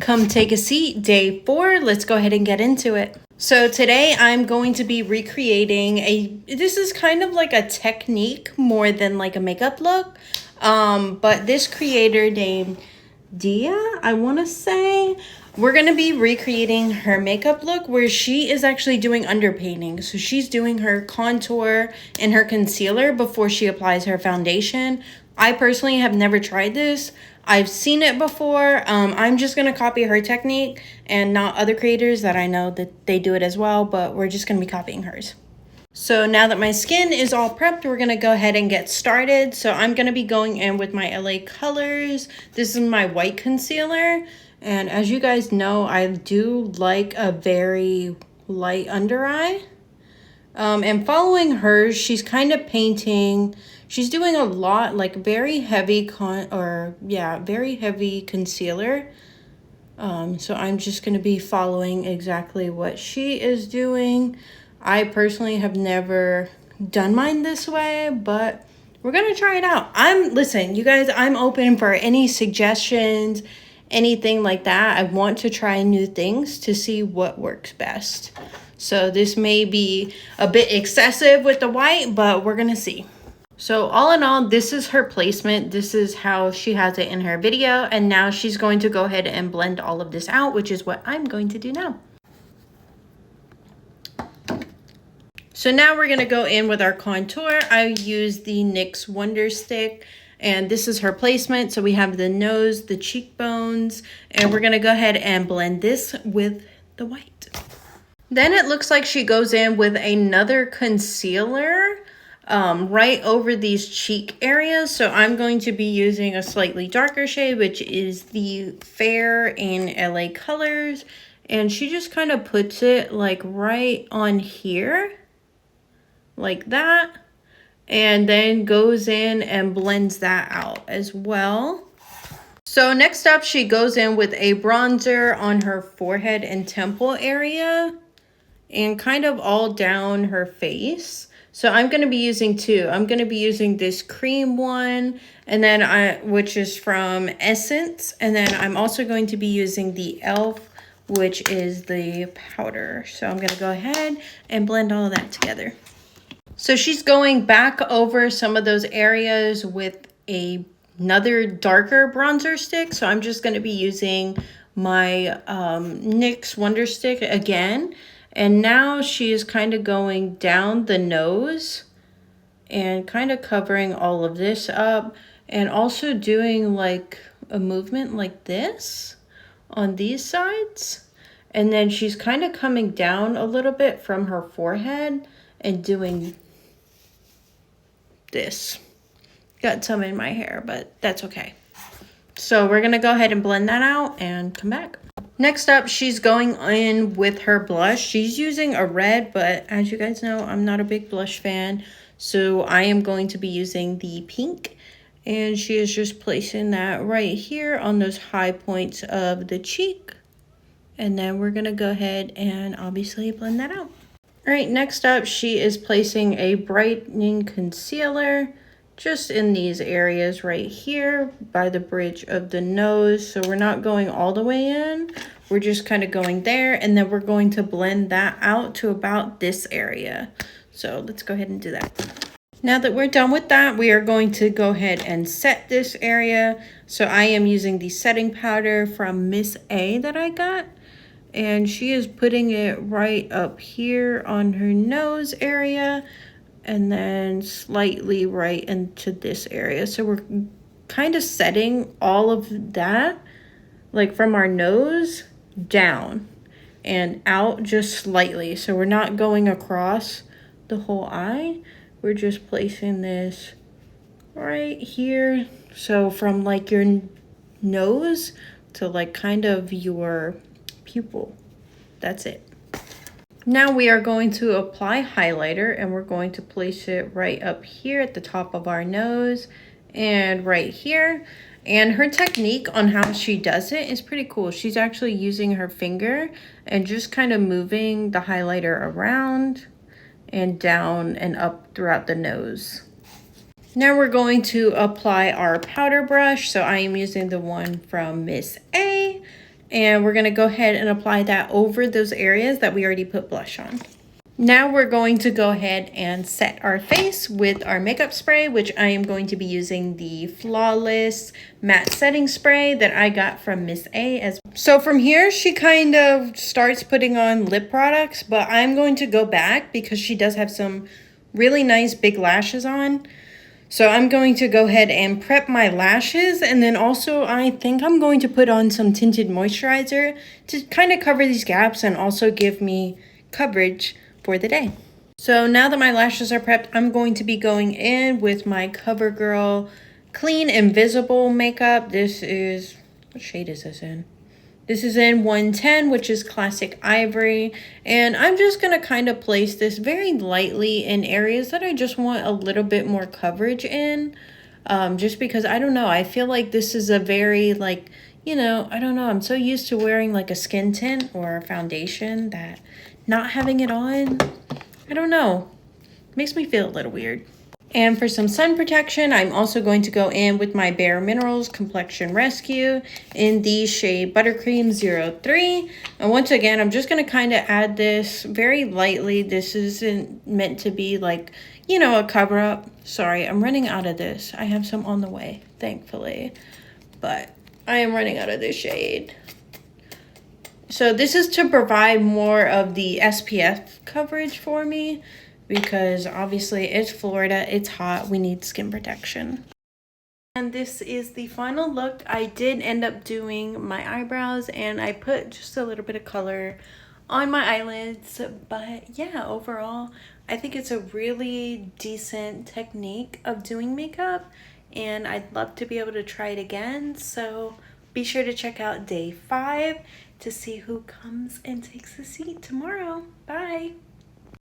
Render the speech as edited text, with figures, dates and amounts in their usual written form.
Come take a seat, day 4. Let's go ahead and get into it. So today I'm going to be recreating this is kind of like a technique more than like a makeup look. But this creator named Dia, I want to say, we're going to be recreating her makeup look where she is actually doing underpainting. So she's doing her contour and her concealer before she applies her foundation. I personally have never tried this. I've seen it before. I'm just going to copy her technique and not other creators that I know that they do it as well, but we're just going to be copying hers. So now that my skin is all prepped, we're going to go ahead and get started. So I'm going to be going in with my LA Colors. This is my white concealer. And as you guys know, I do like a very light under eye. And following hers, she's kind of painting. She's doing a lot, like very heavy very heavy concealer. So I'm just going to be following exactly what she is doing. I personally have never done mine this way, but we're going to try it out. Listen, you guys, I'm open for any suggestions, anything like that. I want to try new things to see what works best. So this may be a bit excessive with the white, but we're going to see. So all in all, this is her placement. This is how she has it in her video. And now she's going to go ahead and blend all of this out, which is what I'm going to do now. So now we're going to go in with our contour. I use the NYX Wonder Stick, and this is her placement. So we have the nose, the cheekbones, and we're going to go ahead and blend this with the white. Then it looks like she goes in with another concealer right over these cheek areas. So I'm going to be using a slightly darker shade, which is the Fair in LA Colors. And she just kind of puts it like right on here, like that. And then goes in and blends that out as well. So next up, she goes in with a bronzer on her forehead and temple area and kind of all down her face. So I'm going to be using two. I'm going to be using this cream one, and then which is from Essence, and then I'm also going to be using the e.l.f., which is the powder. So I'm going to go ahead and blend all of that together. So she's going back over some of those areas with another darker bronzer stick. So I'm just going to be using my NYX Wonder Stick again. And now she is kind of going down the nose and kind of covering all of this up, and also doing like a movement like this on these sides. And then she's kind of coming down a little bit from her forehead and doing this. Got some in my hair, but that's okay. So we're going to go ahead and blend that out and come back. Next up, she's going in with her blush. She's using a red, but as you guys know, I'm not a big blush fan. So I am going to be using the pink. And she is just placing that right here on those high points of the cheek. And then we're going to go ahead and obviously blend that out. All right, next up, she is placing a brightening concealer just in these areas right here by the bridge of the nose. So we're not going all the way in. We're just kind of going there, and then we're going to blend that out to about this area. So let's go ahead and do that. Now that we're done with that, we are going to go ahead and set this area. So I am using the setting powder from Miss A that I got. And she is putting it right up here on her nose area, and then slightly right into this area. So we're kind of setting all of that, like from our nose down and out just slightly. So we're not going across the whole eye. We're just placing this right here. So from like your nose to like kind of your pupil. That's it. Now we are going to apply highlighter, and we're going to place it right up here at the top of our nose and right here. And her technique on how she does it is pretty cool. She's actually using her finger and just kind of moving the highlighter around and down and up throughout the nose. Now we're going to apply our powder brush. So I am using the one from Miss A. And we're going to go ahead and apply that over those areas that we already put blush on. Now we're going to go ahead and set our face with our makeup spray, which I am going to be using the Flawless Matte Setting Spray that I got from Miss A. So from here, she kind of starts putting on lip products, but I'm going to go back because she does have some really nice big lashes on. So I'm going to go ahead and prep my lashes, and then also I think I'm going to put on some tinted moisturizer to kind of cover these gaps and also give me coverage for the day. So now that my lashes are prepped, I'm going to be going in with my CoverGirl Clean Invisible makeup. This is, what shade is this in? This is in 110, which is Classic Ivory. And I'm just going to kind of place this very lightly in areas that I just want a little bit more coverage in. Just because, I don't know, I feel like this is a very, like, you know, I don't know. I'm so used to wearing like a skin tint or a foundation that not having it on, I don't know, makes me feel a little weird. And for some sun protection, I'm also going to go in with my Bare Minerals Complexion Rescue in the shade Buttercream 03. And once again, I'm just going to kind of add this very lightly. This isn't meant to be like, you know, a cover up. Sorry, I'm running out of this. I have some on the way, thankfully. But I am running out of this shade. So this is to provide more of the SPF coverage for me, because obviously it's Florida, it's hot, we need skin protection. And this is the final look. I did end up doing my eyebrows and I put just a little bit of color on my eyelids, but yeah, overall I think it's a really decent technique of doing makeup and I'd love to be able to try it again. So be sure to check out day 5 to see who comes and takes the seat tomorrow. Bye.